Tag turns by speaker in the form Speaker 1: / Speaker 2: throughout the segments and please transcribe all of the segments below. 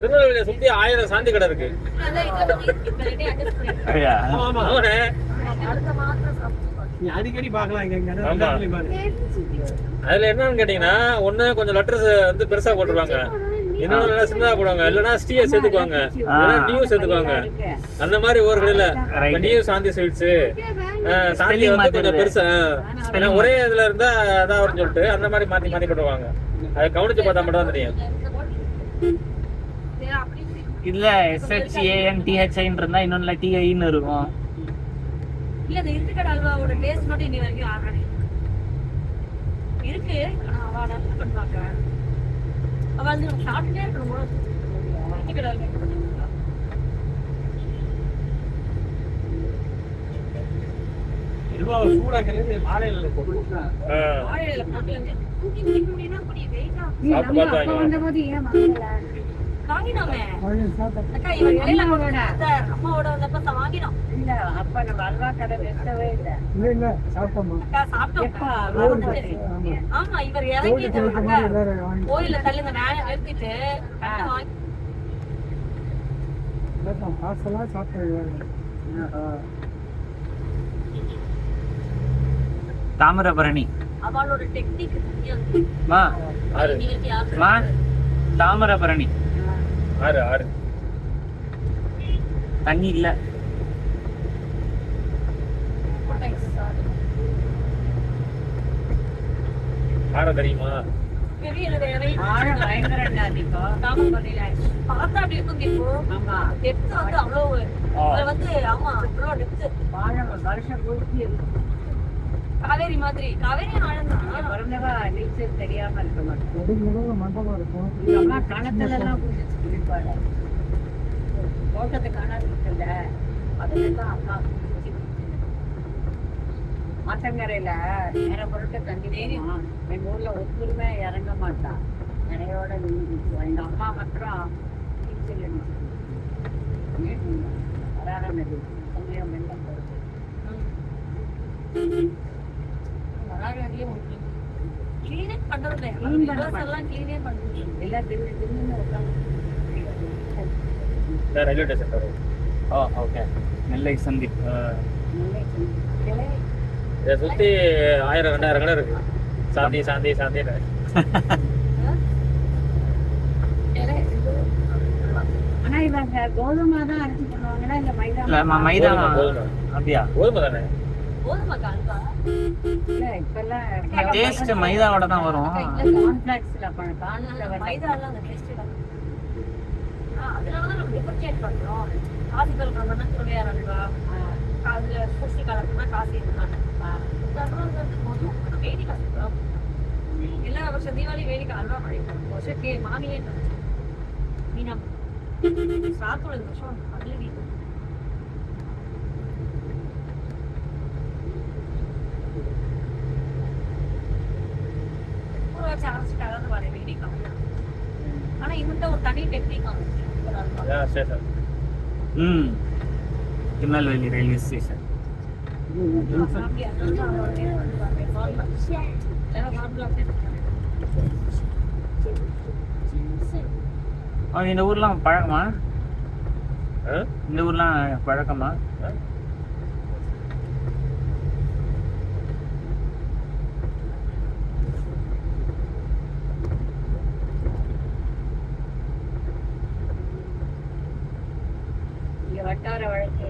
Speaker 1: திருநெல்வேலியை சுத்தி 1000 சாந்தி கடை இருக்கு.
Speaker 2: அடிக்கடி பாக்கலாம்.
Speaker 1: அதுல என்னன்னு கேட்டீங்கன்னா, ஒண்ணு கொஞ்சம் லெட்டர்ஸ் வந்து பெருசா போட்டுருவாங்க, இன்னொன்னு சின்னதா போடுவாங்க, இல்லன்னா ஸ்டீய சேர்த்துக்குவாங்க, நியூ சேர்த்துக்குவாங்க. அந்த மாதிரி ஒரு கடையில நியூ சாந்தி ஸ்வீட்ஸ், சாந்தி வந்து கொஞ்சம் பெருசா ஒரே இதுல இருந்தா அதான் வரும்னு சொல்லிட்டு அந்த மாதிரி மாத்தி மாத்தி போட்டுருவாங்க. அதை கவனிச்சு பார்த்தா மட்டும் தான் தெரியும்.
Speaker 3: இல்ல SHANTHI இருந்தா இன்னொன்னுல TIன்னு இருக்கும்.
Speaker 4: இல்ல இந்த இருட்டுக்கடை அல்வாவோட டேஸ்ட் மட்டும் இன்னி வரைக்கும் ஆகணும் இருக்கு. ஆனா அவ நல்லா பண்ணுவாங்க. அவ வந்து நம்ம சாப்பிட்டே இருக்கணும் போல இருட்டுக்கடை அல்வா.
Speaker 2: அல்வா சூடா கிளறி வாழையில போட்டு
Speaker 4: வாழையில போட்டு தூக்கி குடிக்க முடியும்னா குடி வெயிட்டா
Speaker 1: சாப்பிட்டு பார்த்தாங்க.
Speaker 4: வந்தபோது ஏன் வாங்கல வாங்கினோமே அக்கா இவ இலையில அம்மாவோட வந்தப்ப வாங்கினோம். இல்ல அப்ப நம்ம அல்வா கடை வெட்டவே இல்ல.
Speaker 2: இல்ல சாப்பிட்டோமா
Speaker 4: அக்கா சாப்பிட்டோம். ஆமா இவர் இறங்கி கோயில தள்ளி இந்த வேனை நிறுத்திட்டு
Speaker 2: காசெல்லாம் சாப்பிட்டு
Speaker 3: தாமிரபரணி
Speaker 4: அவளோட டெக்னிக்
Speaker 3: தாமிரபரணி
Speaker 1: ஆறு
Speaker 3: தண்ணி இல்ல.
Speaker 1: ஆற தெரியுமா?
Speaker 4: காவேரி மாதிரி காவேரி ஆழந்தா நீச்சல் தெரியாம இருக்க மாட்டோம். கணத்துல எல்லாம் தோட்டத்தை காணாது இருக்குல்ல, அதுதான் அம்மா ஆத்தங்கரையில நேர பொருட்க தண்ணி தெரியும். எங்க ஊர்ல ஒத்துருமே இறங்க மாட்டான், நிறையோட நின்று. எங்க அம்மா மாத்திரம் நீச்சல் வராத நதி சமயம் வெள்ளம் போடுது. வராத நதியே கிளீனே பண்றது எல்லாம் கிளீனே பண்றது எல்லாம் தின்னு உட்காந்து
Speaker 1: ரயில்வே ஸ்டேஷன் வரும்.
Speaker 3: ஓகே. நெல்லை சந்தி.
Speaker 1: இதை சுத்தி 1000 2000 கடை இருக்கு. சாந்தி சாந்தி சாந்தி.
Speaker 4: ஆனா இவங்க கோதுமை தான் அரைச்சி பண்ணுவாங்களா இல்ல மைதா?
Speaker 3: இல்ல மைதா. அப்படியா?
Speaker 1: கோதுமை தானே. கோதுமை
Speaker 4: கால்வா இல்ல இப்பெல்லாம்
Speaker 3: டேஸ்ட் மைதாவோட தான் வரும்.
Speaker 4: கார்ன்ஃபிளக்ஸ்ல மைதால அந்த டேஸ்ட் இல்ல. அதனால நம்ம டிஃபரன்ஷியேட் பண்றோம். காசி கலக்கறதுனா சுவையா இருக்கா, அதுல சுசி கலக்கறதுனா காசி இருக்கா. தர்றோம் வந்து வேடி கலக்கறோம். எல்லா வருஷம் தீபாவளி வேடிக்கை அல்வா பண்ணிப்போம். வருஷத்துக்கு மாமியே மீனா சாத்தோட வருஷம் அதுல வீட்டு அரைச்சிட்டாங்க வர வேடிக்கை. ஆனா இவன்ட்ட ஒரு தனி டெக்னிக்
Speaker 3: திருநெல்வேலி ரயில்வே ஸ்டேஷன். இந்த ஊர்லாம் பழக்கமா? இந்த ஊர்லாம் பழக்கமா?
Speaker 4: வட்டார வழக்கு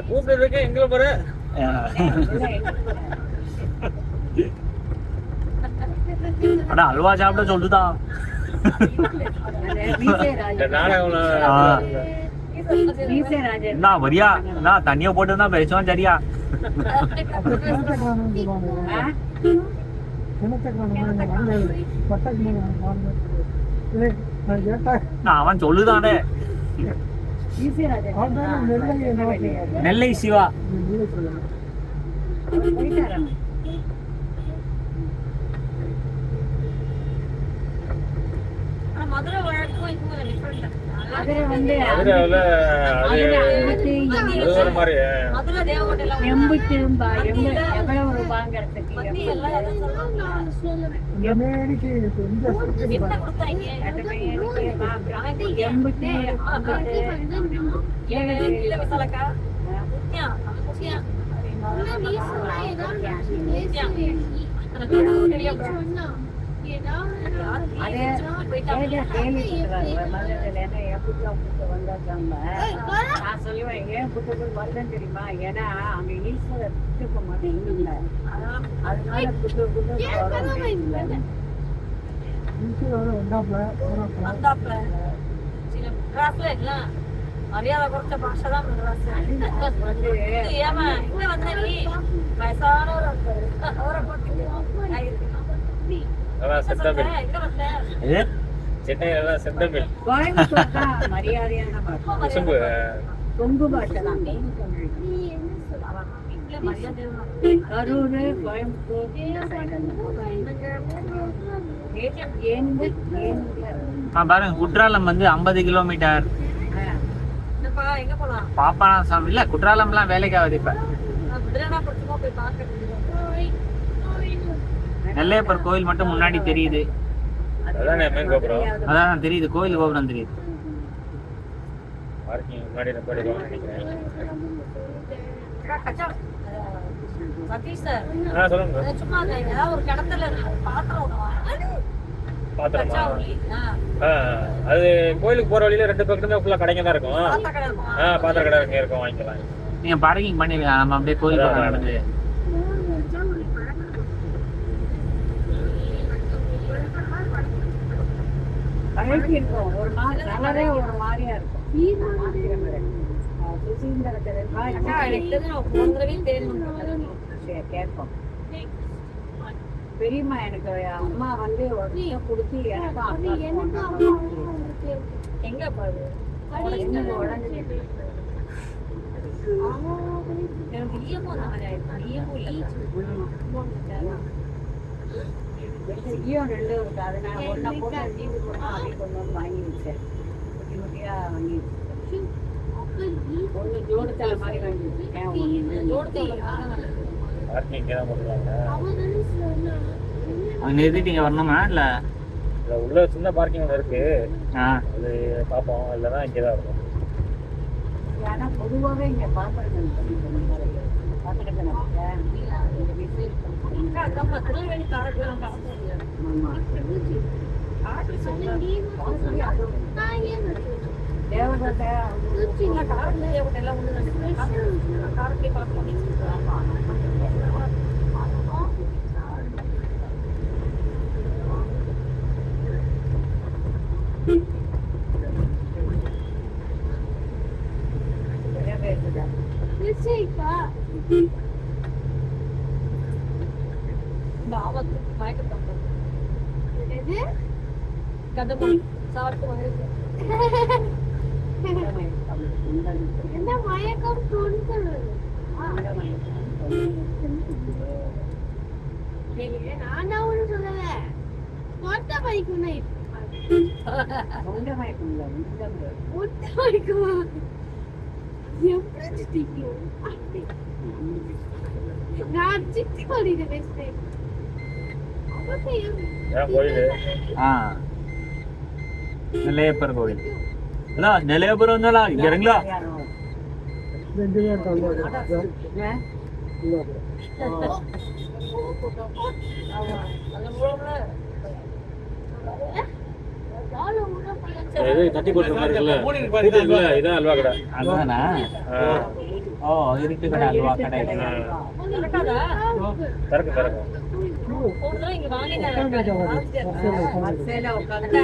Speaker 1: கூப்பிட்டு எங்க போற?
Speaker 3: அல்வா சாப்பிட சொல்லுதான். வரியா நான் தண்ணிய போட்டு தான் பேசுவான். சரியா அவன் சொல்லுதானே. நெல்லை சிவா.
Speaker 4: மதுரை வழக்கும் இதுவும் டிஃபரெண்ட்.
Speaker 1: மதுரை
Speaker 4: தேவகோட்டையில எவ்வளவு ரூபாய்
Speaker 5: வாங்குறதுக்கு
Speaker 4: மத்தி எல்லாம் எதுவும் சொல்லுவாங்க.
Speaker 2: இந்த மேனிக்கு இந்த
Speaker 4: என்ன கொடுத்தாங்க?
Speaker 5: எம்புட்டு
Speaker 4: இல்ல விசாலக்கா. முத்தியா, முத்தியா.
Speaker 5: அதே நான் சொல்லுவேன் ஏன் புத்தகம் வந்தேன் தெரியுமா? ஏன்னா அங்க ஈஸ்வரர் புத்தகம் மட்டும் இல்லை, அதனால புத்தகம்
Speaker 4: வந்தாப்ல சில கிளாஸ்ல எல்லாம் மரியாதை குறைச்ச பாஷை தான் கிளாஸ்.
Speaker 5: வந்து
Speaker 4: ஏமா இங்க வந்த நீ வயசானவர் அவரை பார்த்து
Speaker 1: அதான் செந்தமிழ்.
Speaker 4: எங்க வந்த?
Speaker 3: இது
Speaker 1: சென்னையில தான் செந்தமிழ்.
Speaker 5: கோயம்புத்தூர் தான் மரியாதையான பாஷை,
Speaker 1: குசும்பு.
Speaker 5: கொங்கு பாஷை தான்.
Speaker 4: வீட்டுல மரியாதை
Speaker 5: கரூர், கோயம்புத்தூர்
Speaker 3: பாருங்க, குற்றாலம் வந்து 50 கிலோமீட்டர்.
Speaker 4: என்னப்பா எங்க போலாம்?
Speaker 3: பாப்பானா இல்ல, குற்றாலம்லாம் வேலைக்கு ஆகுது இப்ப.
Speaker 4: நான் குதிரைனா பிடிச்சுமா போய் பார்க்கறது.
Speaker 3: நெல்லையப்பர் கோயில் மட்டும் முன்னாடி தெரியுது.
Speaker 1: அதானே மெயின் கோபுரம்.
Speaker 3: அதான் தெரியுது, கோயில் கோபுரம் தெரியுது.
Speaker 1: பார்க்கிங் முன்னாடி நிப்பாட்டிடுவாங்க நினைக்கிறேன்.
Speaker 4: கச்சா சதீஷ் சார்,
Speaker 1: சொல்லுங்க.
Speaker 4: அது சும்மா ஏதாவது ஒரு கிணத்துல பாத்திரம் விடுவாங்க.
Speaker 1: பாத்திரமா?
Speaker 4: கச்சா உள்ளி.
Speaker 1: அது கோயிலுக்கு போற வழியில 2 பக்கத்துல ஃபுல்லா கடைங்க தான் இருக்கும்.
Speaker 4: பாத்திர கடை இருக்கும்.
Speaker 1: பாத்திர கடை இங்க இருக்கும், வாங்கிக்கலாம்.
Speaker 3: நீங்க பார்க்கிங் பண்ணிருக்கீங்க, நம்ம அப்படியே கோயில் பக்கம் நடந்து.
Speaker 5: அழகு இருக்கும், ஒரு மாதிரி கலரே ஒரு மாதிரியா இருக்கும். சுசீந்திரத்தில்
Speaker 4: அக்கா, எனக்கு தெரிஞ்சு நான் போன தடவையும் தேர்வு
Speaker 5: கேட்போம். பெரியம்மா எனக்கு அம்மா வந்து உடனே கொடுத்து எனக்கும்
Speaker 4: எங்க பாரு எனக்கு ஈயமும் அந்த மாதிரி ஆயிடுச்சு. ஈயமும் இல்லை.
Speaker 5: ஈயம் 2 இருக்கு, அதனால ஒன்றை போட்டு லீவு கொடுத்தோம், அப்படி கொண்டு வந்து வாங்கி வச்சேன். குட்டி குட்டியா வாங்கி வச்சேன். ஒன்று ஜோடுத்தலை மாதிரி வாங்கி வச்சிருக்கேன்.
Speaker 4: ஜோடுத்தலை
Speaker 1: பார்க்கிங் இங்கே தான் போட்டுருவாங்க.
Speaker 3: அங்க நிறுத்திட்டு வரணுமா இல்ல?
Speaker 1: உள்ள சின்ன பார்க்கிங் ஒன்று இருக்கு,
Speaker 3: ஆ,
Speaker 1: அது பார்ப்போம். இல்லைன்னா இங்கே தான் இருக்கும்.
Speaker 5: ஏன்னா பொதுவாகவே இங்கே பாத்திரங்கள் பாத்திரத்தை
Speaker 4: திருநெல்வேலி காரக்குளம்
Speaker 5: தேவகோட்டை
Speaker 4: காரக்குளம் எல்லாம் ஒன்று காரக்குளம் பார்க்கலாம். இந்த ஆபத்துக்கு மயக்கம் கதமொழி சாப்பிட்டு மயக்கம்.
Speaker 6: என்ன மயக்கம் நான் ஒண்ணு சொல்லல, மொத்த மயக்கம் எப்படி திக்கும் நான் சித்தி பண்ணிட்டு பேசுறேன்.
Speaker 1: ஏன் கோயில்
Speaker 3: நெல்லையப்பர் கோயில். நெல்லையப்பர் வந்தாலா இங்க இருங்களா?
Speaker 2: 2 பேர்
Speaker 1: இது தட்டி போட்டுற மாதிரி இருக்குல்ல, இதான் அல்வா கடை.
Speaker 3: அதுதானா? ஓ, இருட்டு கடை, அல்வா கடை.
Speaker 1: திறக்கும்.
Speaker 4: இங்க வாங்கினேன்
Speaker 5: வரிசையில உட்காந்து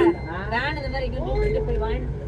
Speaker 4: வேன் இந்த மாதிரி போய் வாங்கிட்டு